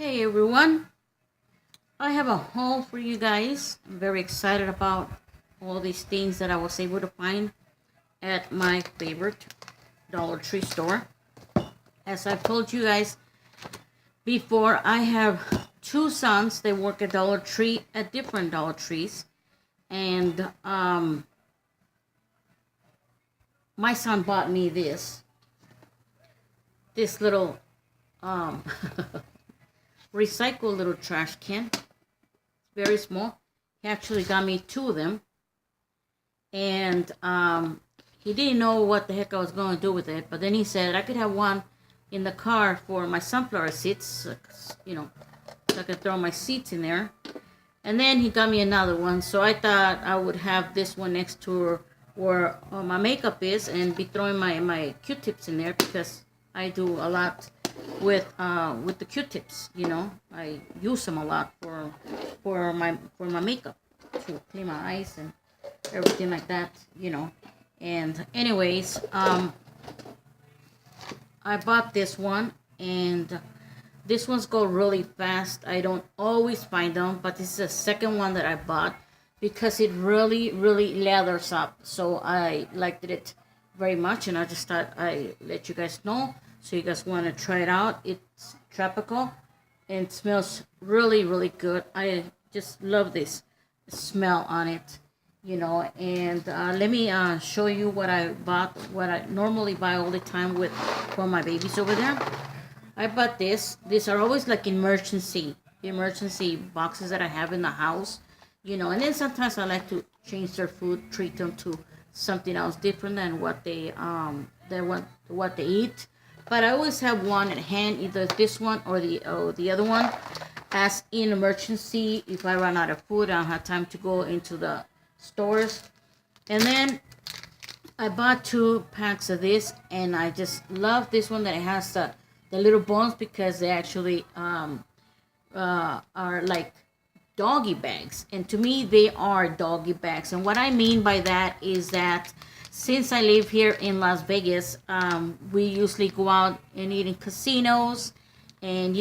Hey everyone, I have a haul for you guys. I'm very excited about all these things that I was able to find at my favorite Dollar Tree store. As I've told you guys before, I have two sons. They work at Dollar Tree at different Dollar Trees, and my son bought me this little um, recycle little trash can. Very small. He actually got me two of them, and he didn't know what the heck I was going to do with it. But then he said I could have one in the car for my sunflower seeds, so I could throw my seeds in there. And then he got me another one, so I thought I would have this one next to where my makeup is, and be throwing my Q-tips in there because I do a lot with the Q-tips. I use them a lot for my makeup to clean my eyes and everything like that. And anyways, I bought this one, and this ones go really fast. I don't always find them, but this is the second one that I bought because it really, really lathers up. So I liked it very much, and I just thought I let you guys know. So you guys want to try it out. It's tropical and it smells really, really good. I just love this smell on it. And let me show you what I bought, what I normally buy all the time with for my babies over there. I bought this. These are always like emergency boxes that I have in the house. And then sometimes I like to change their food, treat them to something else different than what they eat. But I always have one at hand, either this one or the other one, as in emergency. If I run out of food, I don't have time to go into the stores. And then I bought 2 packs of this, and I just love this one that it has the little bones, because they actually are like doggy bags, and to me they are doggy bags. And what I mean by that is that since I live here in Las Vegas, we usually go out and eat in casinos and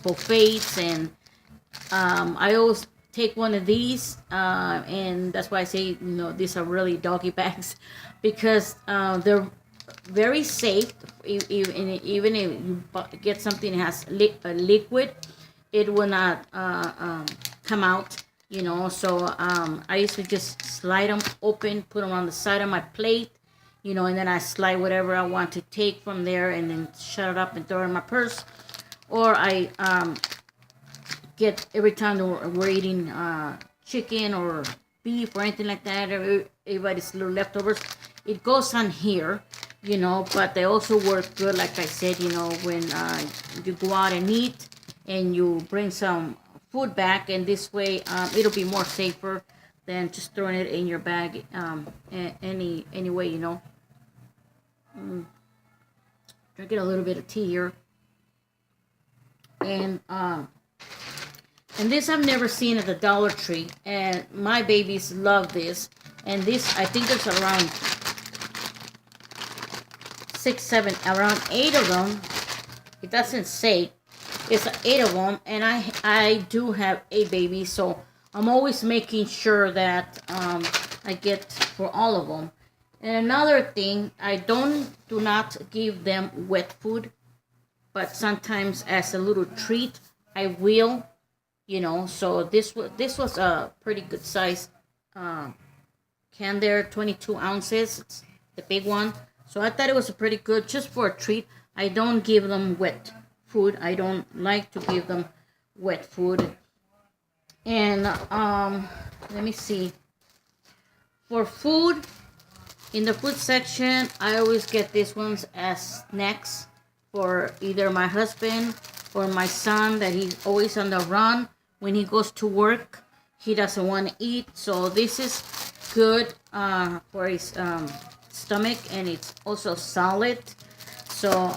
buffets, and I always take one of these, and that's why I say these are really doggy bags because they're very safe. Even if you get something that has a liquid, it will not come out. So I usually just slide them open, put them on the side of my plate, and then I slide whatever I want to take from there, and then shut it up and throw it in my purse. Or I get, every time that we're eating chicken or beef or anything like that, or everybody's little leftovers, it goes on here. But they also work good, like I said, when you go out and eat and you bring some food back, and this way it'll be more safer than just throwing it in your bag any way. Drinking a little bit of tea here, and this I've never seen at the Dollar Tree, and my babies love this. And this, I think there's around 6, 7, around 8 of them. It doesn't say. It's 8 of them, and I do have a baby, so I'm always making sure that I get for all of them. And another thing, I do not give them wet food, but sometimes as a little treat, I will. So this was a pretty good size can there, 22 ounces. It's the big one. So I thought it was a pretty good, just for a treat. I don't give them wet food. I don't like to give them wet food. And let me see. For food, in the food section, I always get these ones as snacks for either my husband or my son, that he's always on the run. When he goes to work, he doesn't want to eat. So this is good for his stomach, and it's also solid. So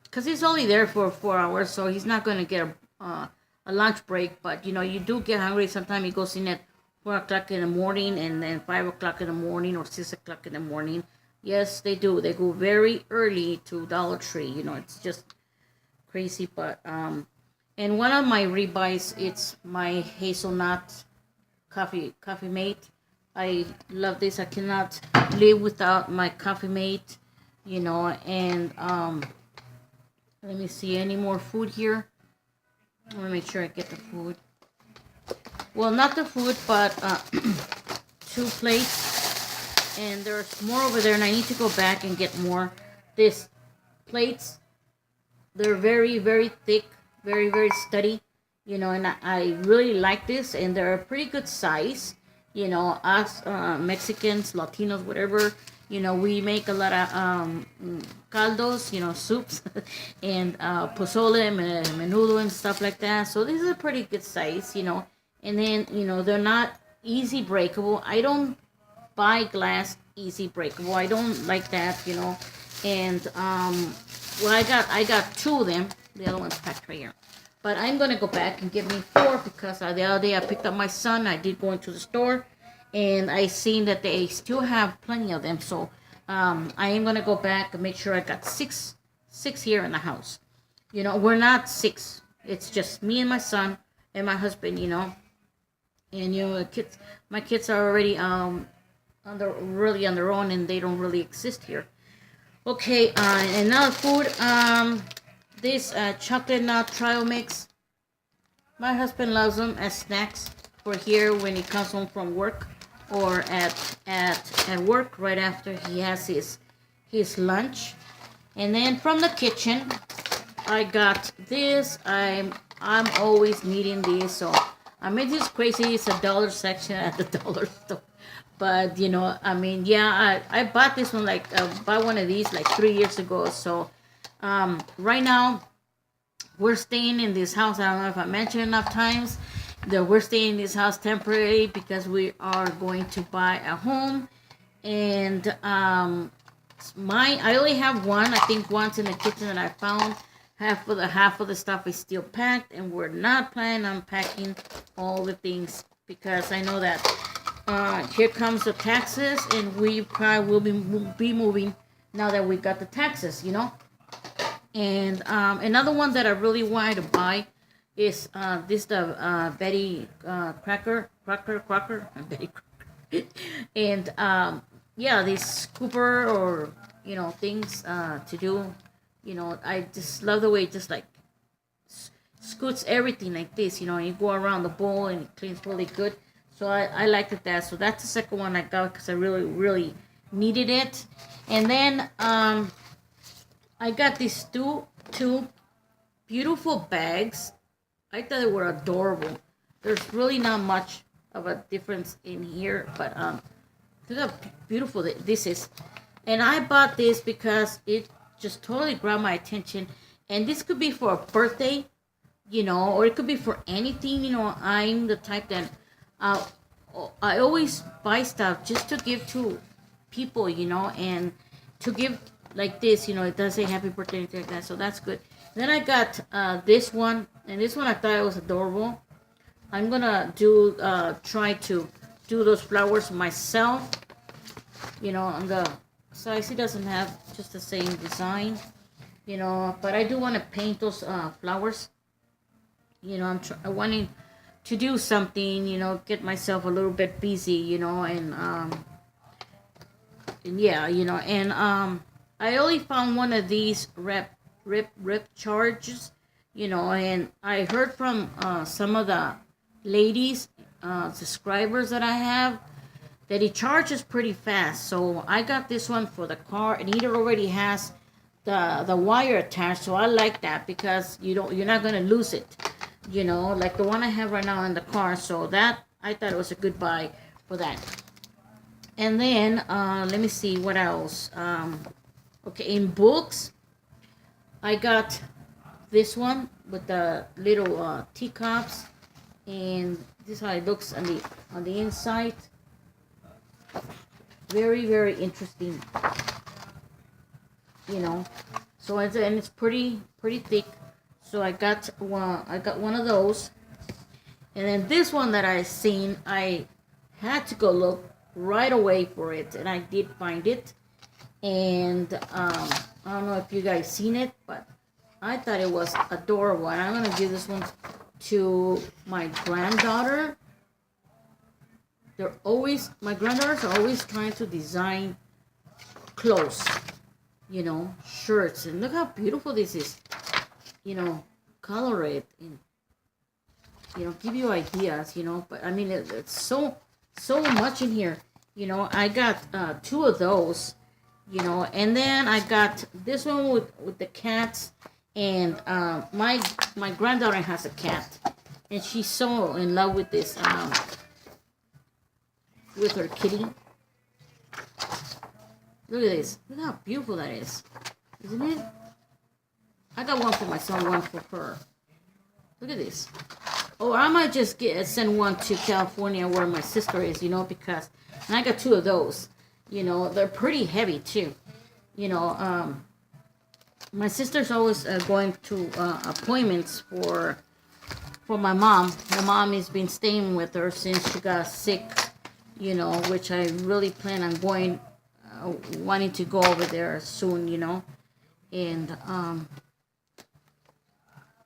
because he's only there for 4 hours, so he's not going to get a lunch break. But you do get hungry. Sometimes he goes in at 4 o'clock in the morning, and then 5 o'clock in the morning, or 6 o'clock in the morning. Yes, they do. They go very early to Dollar Tree. It's just crazy. But And one of my ribeyes, it's my hazelnut coffee mate. I love this. I cannot live without my coffee mate, you know. And let me see, any more food here. I want to make sure I get the food. Well, not the food, but 2 plates. And there's more over there, and I need to go back and get more. These plates, they're very, very thick, very, very sturdy, you know, and I really like this, and they're a pretty good size. You know, us Mexicans, Latinos, whatever, you know, we make a lot of caldos, you know, soups, and pozole, menudo, and stuff like that. So this is a pretty good size, you know, and then, you know, they're not easy breakable. I don't buy glass easy breakable. I don't like that, you know, and well, I got 2 of them. The other one's packed right here. But I'm gonna go back and get me 4 because the other day I picked up my son. I did go into the store, and I seen that they still have plenty of them. So I am gonna go back and make sure I got six here in the house. You know, we're not 6. It's just me and my son and my husband. You know, and you know, my kids are already really on their own, and they don't really exist here. Okay, another food. This chocolate nut trail mix. My husband loves them as snacks for here when he comes home from work, or at work right after he has his lunch. And then from the kitchen, I got this. I'm always needing these, so I mean, this is crazy. It's a dollar section at the dollar store. But you know, I mean, yeah, I bought this one, like bought one of these like 3 years ago. So right now we're staying in this house. I don't know if I mentioned enough times that we're staying in this house temporarily because we are going to buy a home. And I only have one. I think one's in the kitchen that I found. Half of the stuff is still packed, and we're not planning on packing all the things because I know that here comes the taxes, and we probably will be moving now that we got the taxes, you know. And another one that I really wanted to buy is the Betty Crocker, Betty Crocker, and yeah, this scooper, or you know, things to do. You know, I just love the way it just like scoots everything like this. You know, you go around the bowl and it cleans really good. So I liked it that. So that's the second one I got because I really, really needed it. And then I got these two beautiful bags. I thought they were adorable. There's really not much of a difference in here, but look how beautiful this is. And I bought this because it just totally grabbed my attention. And this could be for a birthday, you know, or it could be for anything. You know, I'm the type that I always buy stuff just to give to people, you know, and to give like this, you know, it does say happy birthday and things like that, so that's good. Then I got this one, and this one I thought it was adorable. I'm gonna try to do those flowers myself, you know, on the size. It doesn't have just the same design, you know, but I do want to paint those flowers. You know, I'm wanting to do something, you know, get myself a little bit busy, you know, and yeah, you know, and I only found one of these rip charges, you know, and I heard from some of the ladies, subscribers that I have, that it charges pretty fast. So I got this one for the car, and it already has the wire attached. So I like that because you're not gonna lose it, you know, like the one I have right now in the car. So that I thought it was a good buy for that. And then let me see what else. Okay, in books, I got this one with the little teacups, and this is how it looks on the inside. Very, very interesting, you know. So it's pretty thick. So I got one of those, and then this one that I seen, I had to go look right away for it, and I did find it. And I don't know if you guys seen it, but I thought it was adorable, and I'm gonna give this one to my granddaughter. My granddaughters are always trying to design clothes, shirts, and look how beautiful this is. Color it and give you ideas. But I mean, it's so much in here. I got two of those. And then I got this one with the cats, and my granddaughter has a cat, and she's so in love with this with her kitty. Look at this. Look how beautiful that is, isn't it? I got one for my son, one for her. Look at this. Or I might just send one to California where my sister is, because and I got two of those. They're pretty heavy too. My sister's always going to appointments for my mom. My mom has been staying with her since she got sick, which I really plan on going, wanting to go over there soon, and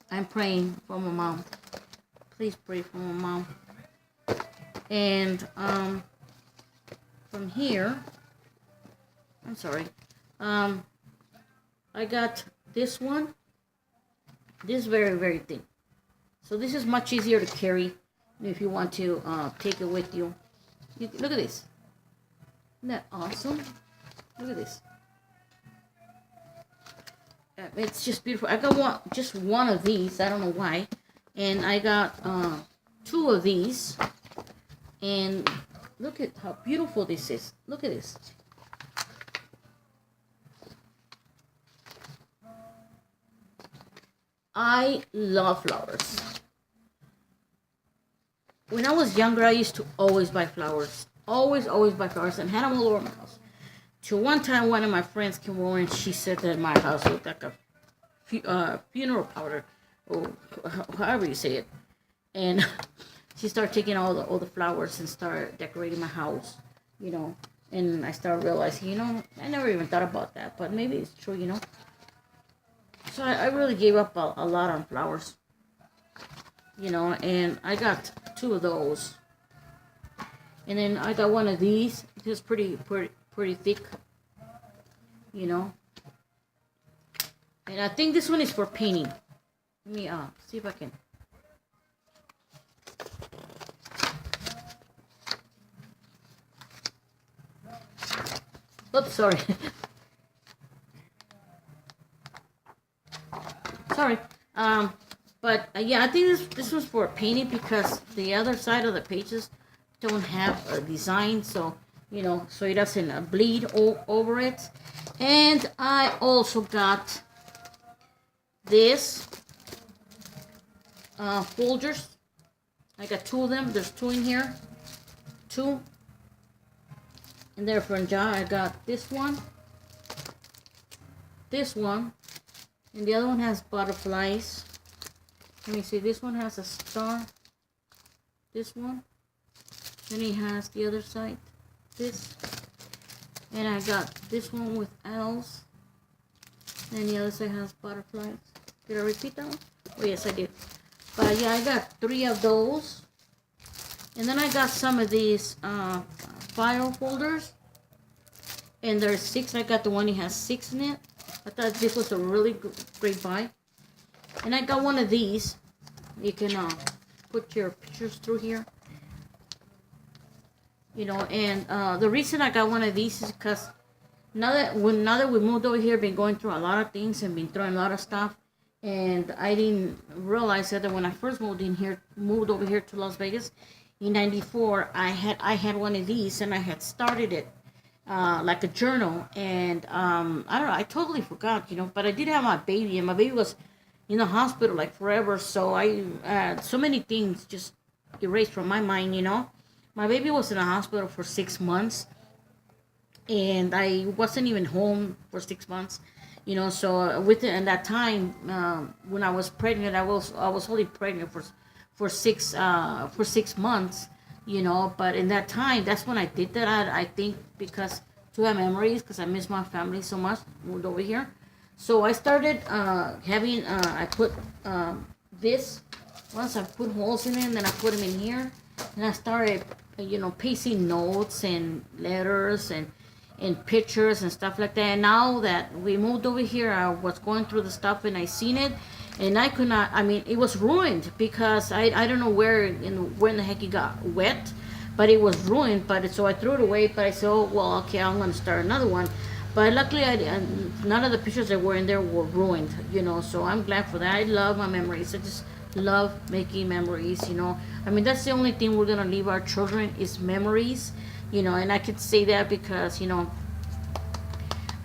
I'm praying for my mom. Please pray for my mom. And from here, I'm sorry, I got this one. This is very, very thin. So this is much easier to carry if you want to take it with you. Look at this. Isn't that awesome? Look at this. It's just beautiful. I got just one of these. I don't know why. And I got two of these. And look at how beautiful this is. Look at this. I love flowers. When I was younger, I used to always buy flowers. Always buy flowers and had them all over my house. Till one time, one of my friends came over and she said that my house looked like a funeral parlor, or however you say it. And she started taking all the flowers and started decorating my house, And I started realizing, I never even thought about that, but maybe it's true, So I really gave up a lot on flowers, and I got two of those. And then I got one of these. It's pretty thick, And I think this one is for painting. Let me see if I can. Oops, sorry. Sorry. But yeah, I think this was for painting because the other side of the pages don't have a design, so so it doesn't bleed over it. And I also got this folders. I got two of them. There's two in here. Two. And there for John, I got this one, and the other one has butterflies. Let me see. This one has a star. This one. Then he has the other side, this. And I got this one with owls. And the other side has butterflies. Did I repeat that one? Oh, yes, I did. But yeah, I got three of those. And then I got some of these file folders. And there's 6. I got the one that has 6 in it. I thought this was a really great buy. And I got one of these. You can put your pictures through here. And the reason I got one of these is because now that we moved over here, been going through a lot of things and been throwing a lot of stuff, and I didn't realize that when I first moved over here to Las Vegas in '94, I had one of these and I had started it like a journal, and I don't know, I totally forgot, but I did have my baby, and my baby was in the hospital like forever, so I so many things just erased from my mind, My baby was in the hospital for 6 months, and I wasn't even home for 6 months, So within that time, when I was pregnant, I was only pregnant for 6 months, But in that time, that's when I did that. I think because to have memories, because I miss my family so much, moved over here. So I started having, I put this, once I put holes in it, and then I put them in here. And I started, pasting notes and letters and pictures and stuff like that. And now that we moved over here, I was going through the stuff and I seen it. And I could not, I mean, it was ruined because I don't know where in the heck it got wet, but it was ruined. But so I threw it away. But I said, oh well, okay, I'm gonna start another one. But luckily, none of the pictures that were in there were ruined. So I'm glad for that. I love my memories. I just love making memories. I mean, that's the only thing we're gonna leave our children is memories. And I could say that because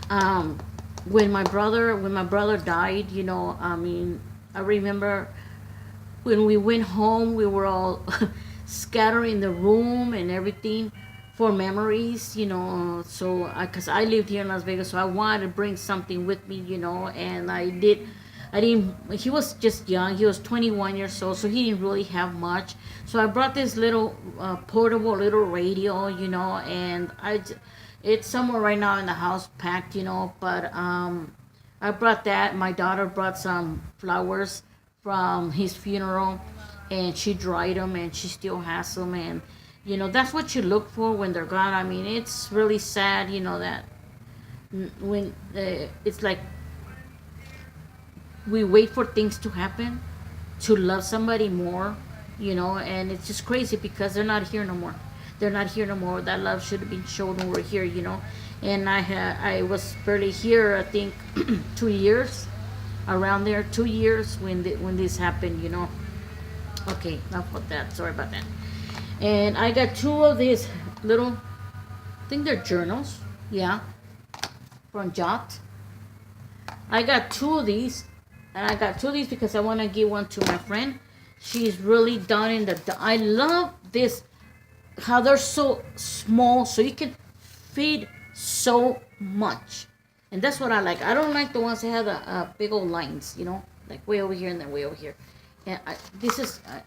um, when my brother died, I mean, I remember when we went home, we were all scattered in the room and everything for memories. So, because I lived here in Las Vegas, so I wanted to bring something with me. And I did. I didn't. He was just young. He was 21 years old, so he didn't really have much. So I brought this little portable little radio, and it's somewhere right now in the house, packed. But I brought that. My daughter brought some flowers from his funeral, and she dried them, and she still has them. And that's what you look for when they're gone. I mean, it's really sad, that when it's like we wait for things to happen to love somebody more. And it's just crazy because they're not here no more. They're not here no more. That love should have been shown when we're here. And I was barely here, I think 2 years, around there, 2 years when this happened. Okay, enough about that. Sorry about that. And I got two of these little, I think they're journals. Yeah, from Jot. I got two of these, and I got two of these because I want to give one to my friend. She's really done in the. I love this, how they're so small, so you can feed so much, and that's what I like. I don't like the ones that have the big old lines, like way over here and then way over here. And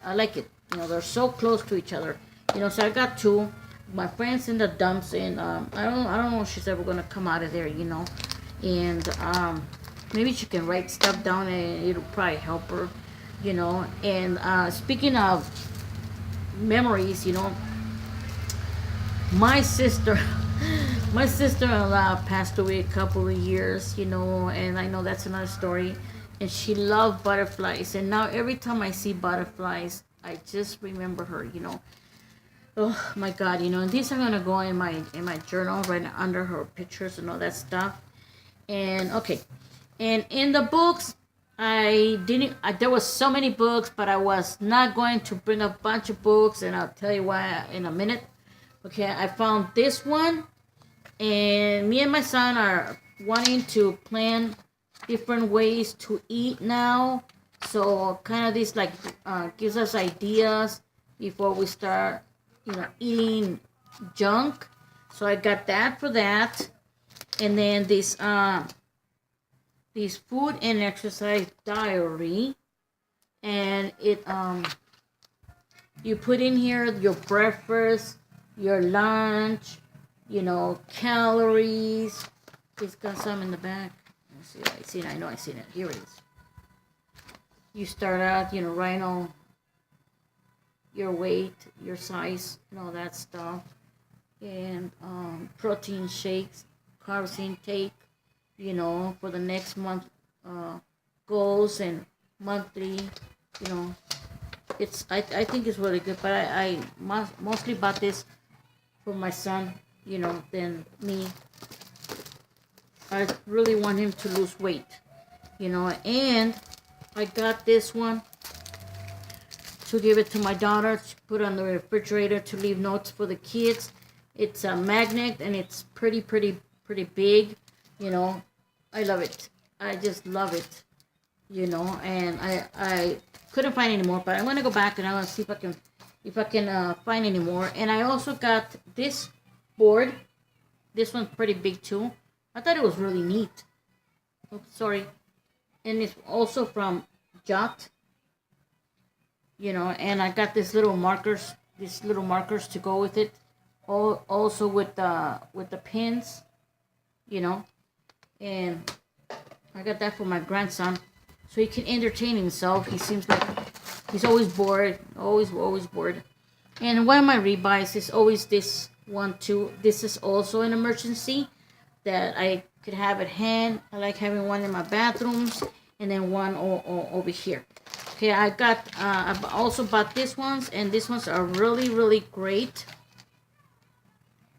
I like it. They're so close to each other. So I got two. My friend's in the dumps, and I don't know if she's ever gonna come out of there. And maybe she can write stuff down, and it'll probably help her. And speaking of memories, my sister, my sister-in-law passed away a couple of years, and I know that's another story. And she loved butterflies, and now every time I see butterflies, I just remember her. Oh my God, and these are gonna go in my journal right under her pictures and all that stuff. And okay, and in the books, I didn't. There was so many books, but I was not going to bring a bunch of books, and I'll tell you why in a minute. Okay, I found this one, and me and my son are wanting to plan different ways to eat now. So kind of this like gives us ideas before we start, eating junk. So I got that for that, and then this food and exercise diary, and it you put in here your breakfast, your lunch, calories. It's got some in the back. Let's see, I seen it. I know I seen it. Here it is. You start out, writing all your weight, your size, and all that stuff, and protein shakes, carbs intake, for the next month, goals and monthly, I think it's really good, but I mostly bought this for my son, than me. I really want him to lose weight, and I got this one to give it to my daughter to put on the refrigerator to leave notes for the kids. It's a magnet, and it's pretty big. I love it. I just love it. And I couldn't find any more, but I'm gonna go back and I'm gonna see if I can find any more. And I also got this board. This one's pretty big too. I thought it was really neat. Oops, sorry. And it's also from Jot. And I got these little markers to go with it. Also with the pins, and I got that for my grandson, so he can entertain himself. He seems like he's always bored, always bored. And one of my rebuys is always this one too. This is also an emergency that I could have at hand. I like having one in my bathrooms and then one over here. Okay, I also bought these ones, and these ones are really great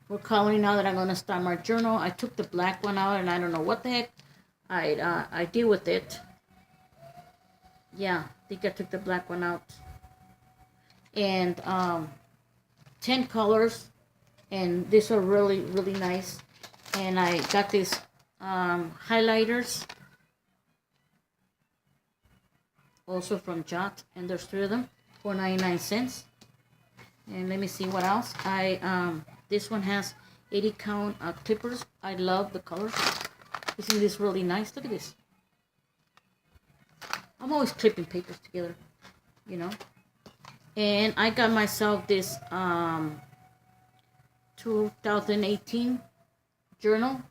for coloring. Now that I'm gonna start my journal, I took the black one out, and I don't know what the heck I did with it. Yeah, I think I took the black one out. And 10 colors, and these are really nice. And I got these highlighters also from Jot, and there's 3 of them for 99¢. And let me see what else. This one has 80 count clippers. I love the colors. Isn't this really nice? Look at this. I'm always clipping papers together, you know. And I got myself this 2018 journal,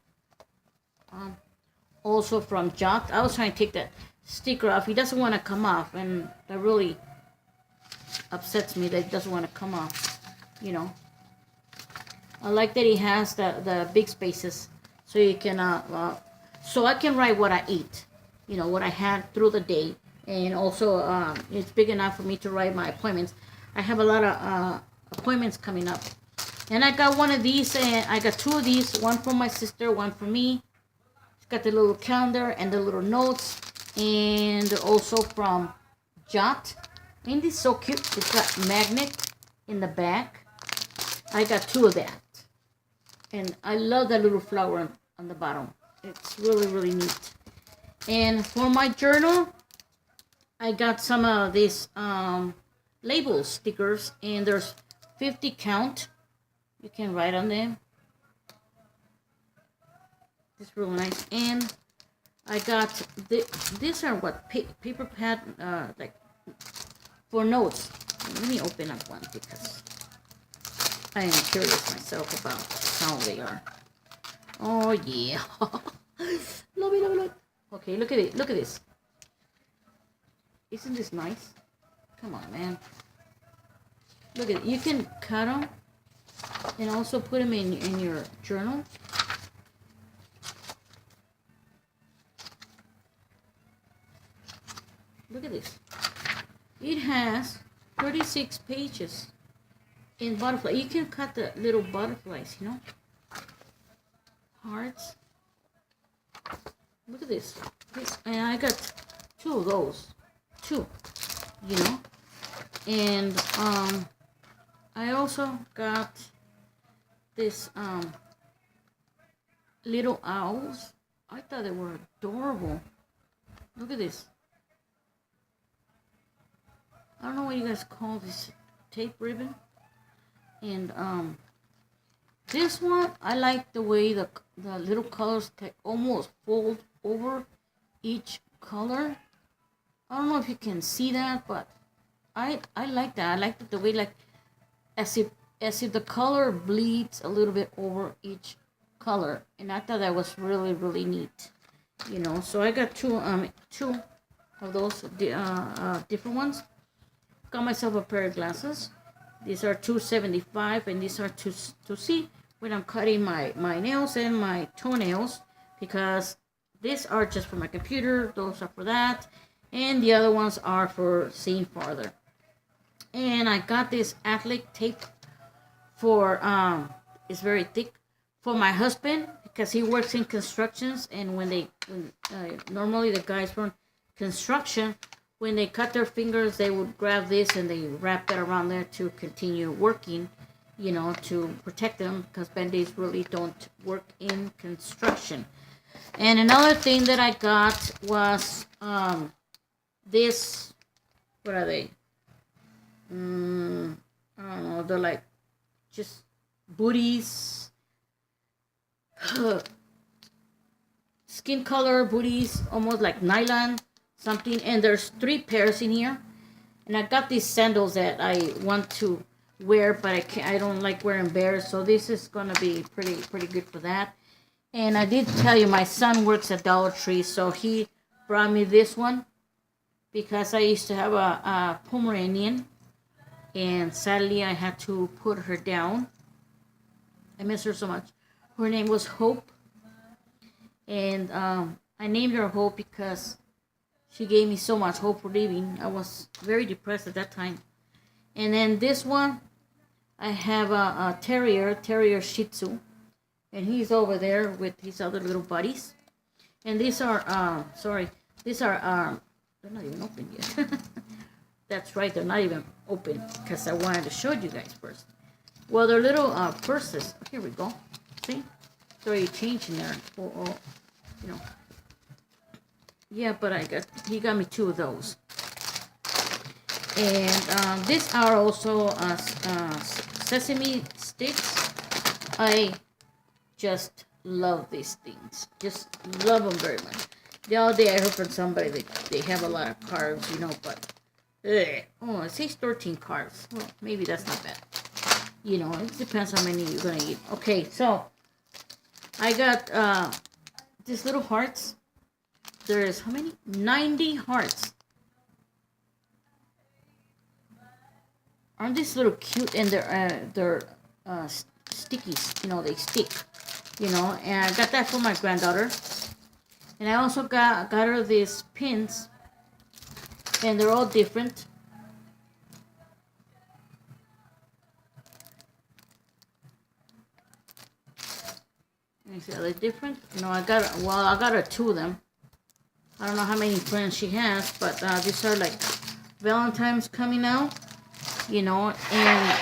also from Jot. I was trying to take that sticker off. He doesn't want to come off, and that really upsets me that it doesn't want to come off, you know. I like that he has the big spaces, so you can so I can write what I eat, you know, what I had through the day. And also it's big enough for me to write my appointments. I have a lot of appointments coming up. And I got one of these, and I got 2 of these, one for my sister, one for me. It's got the little calendar and the little notes, and also from Jot. Ain't this so cute? It's got magnet in the back. I got 2 of that. And I love that little flower on the bottom. It's really neat. And for my journal, I got some of these label stickers, and there's 50 count. You can write on them. It's real nice. And I got these are what paper pad like for notes. Let me open up one because I am curious myself about how they are. Oh yeah. Love it. Okay, look at it. Look at this. Isn't this nice? Come on, man. Look at it. You can cut them and also put them in your journal. Look at this. It has 36 pages in butterfly. You can cut the little butterflies, you know, hearts. Look at this. And I got 2 of those. 2, you know. And I also got this little owls. I thought they were adorable. Look at this. I don't know what you guys call this tape ribbon. And this one, I like the way the little colors almost fold over each color. I don't know if you can see that, but I like that. I like the way, like, as if the color bleeds a little bit over each color, and I thought that was really neat, you know. So I got two of those different ones. Got myself a pair of glasses. These are $2.75, and these are to see when I'm cutting my nails and my toenails, because these are just for my computer. Those are for that, and the other ones are for seeing farther. And I got this athletic tape for it's very thick, for my husband, because he works in constructions, and when normally the guys from construction, when they cut their fingers, they would grab this and they wrap that around there to continue working, you know, to protect them, because Band-Aids really don't work in construction. And another thing that I got was this, what are they? I don't know, they're like just booties, skin color booties, almost like nylon something. And there's 3 pairs in here. And I got these sandals that I want to wear, but I don't like wearing bears, so this is gonna be pretty good for that. And I did tell you my son works at Dollar Tree, so he brought me this one because I used to have a Pomeranian, and sadly I had to put her down. I miss her so much. Her name was Hope, and I named her Hope because she gave me so much hope for living. I was very depressed at that time. And then this one, I have a terrier Shih Tzu, and he's over there with his other little buddies. And these are, they're not even open yet. That's right, they're not even open because I wanted to show you guys first. Well, they're little purses. Here we go. See? They're already changing there. You know. Yeah, but he got me 2 of those. And these are also sesame sticks. I just love these things. Just love them very much. The other day I heard from somebody that they have a lot of carbs, you know, but oh, it says 13 carbs. Well, maybe that's not bad. You know, it depends how many you're gonna eat. Okay, so I got these little hearts. There's how many? 90 hearts. Aren't these little cute? And they're stickies. You know, they stick. You know, and I got that for my granddaughter. And I also got her these pins, and they're all different. Let me see, are they different? No, I got her 2 of them. I don't know how many friends she has, but these are like Valentine's coming out, you know. And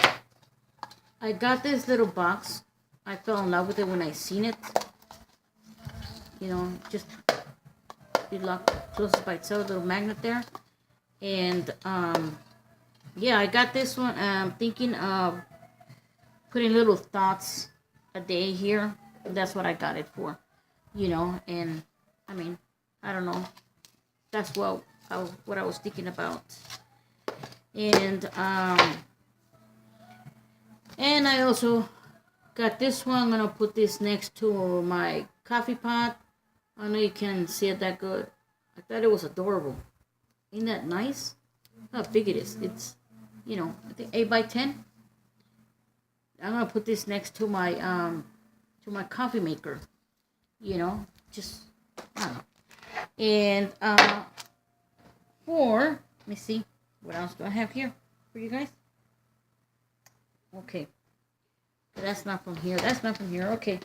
I got this little box. I fell in love with it when I seen it. You know, just it closes by itself, a little magnet there. And yeah, I got this one. I'm thinking of putting little thoughts a day here. That's what I got it for, you know. And I mean, I don't know. That's what I was thinking about. And I also got this one. I'm gonna put this next to my coffee pot. I know you can't see it that good. I thought it was adorable. Isn't that nice? How big it is. It's, you know, I think 8 by 10. I'm gonna put this next to my coffee maker. You know, just I don't know. And let me see, what else do I have here for you guys? Okay. That's not from here. That's not from here. Okay.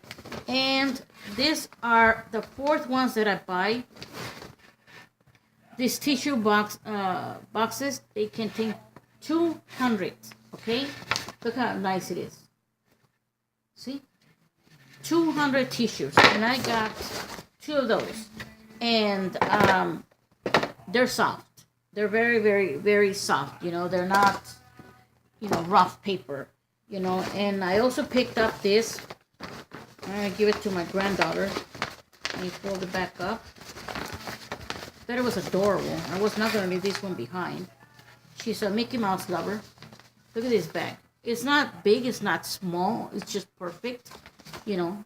And these are the 4th ones that I buy. These tissue boxes, they contain 200. Okay? Look how nice it is. See? 200 tissues. And I got 2 of those. And they're soft. They're very, very, very soft. You know, they're not, you know, rough paper. You know, and I also picked up this. I'm going to give it to my granddaughter. Let me fold it back up. Thought it was adorable. I was not going to leave this one behind. She's a Mickey Mouse lover. Look at this bag. It's not big. It's not small. It's just perfect. You know.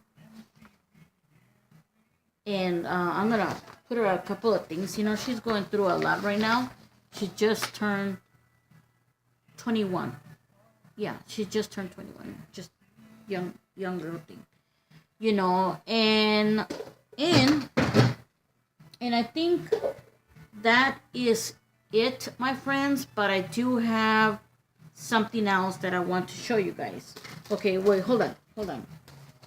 And I'm going to put her a couple of things. You know, she's going through a lot right now. She just turned 21. Yeah, she just turned 21. Just young little thing. You know, and I think that is it, my friends. But I do have something else that I want to show you guys. Okay, wait, hold on.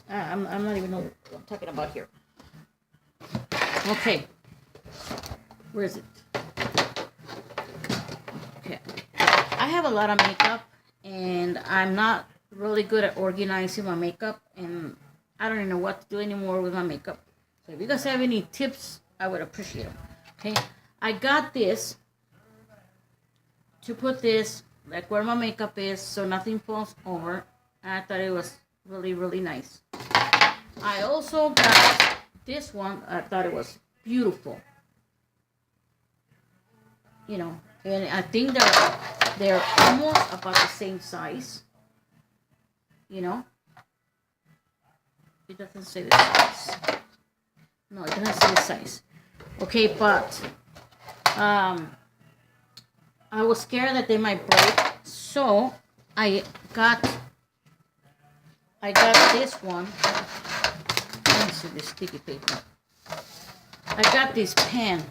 I'm not even know what I'm talking about here. Okay, where is it? Okay, I have a lot of makeup, and I'm not really good at organizing my makeup, and I don't even know what to do anymore with my makeup. So if you guys have any tips, I would appreciate them. Okay, I got this to put this like where my makeup is, so nothing falls over. And I thought it was really, really nice. I also got this one. I thought it was beautiful. You know, and I think they're almost about the same size. You know, It doesn't say the size. No, it doesn't say the size. Okay, but I was scared that they might break, so I got this one. Let me see this sticky paper. I got this pan.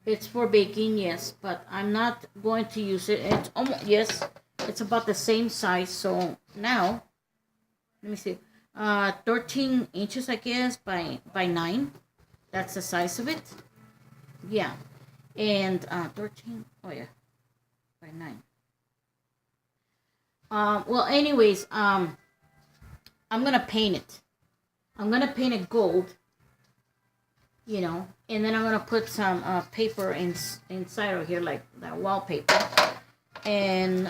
It's for baking, yes, but I'm not going to use it. It's almost, yes, it's about the same size. So now, let me see, 13 inches, I guess, by 9. That's the size of it. Yeah, and 13. Oh yeah, by 9. Well, anyways, I'm gonna paint it. I'm gonna paint it gold. You know, and then I'm gonna put some paper inside of here, like that wallpaper, and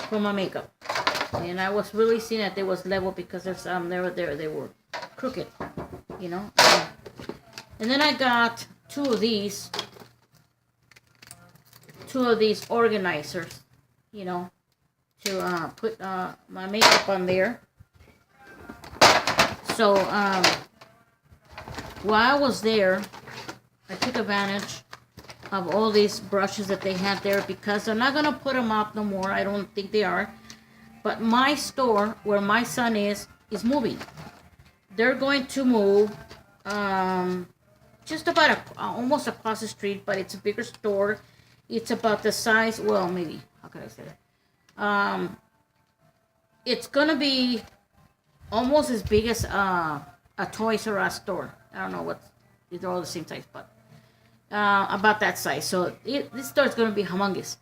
for my makeup. And I was really seeing that they was level because there's they were crooked, you know. And then I got two of these organizers, you know, to put my makeup on there. So while I was there, I took advantage of all these brushes that they had there because they're not going to put them up no more. I don't think they are. But my store, where my son is moving. They're going to move just about almost across the street, but it's a bigger store. It's about the size, well, maybe, how can I say that? It's going to be almost as big as a Toys R Us store. I don't know what, they're all the same size, but about that size. So this store is going to be humongous.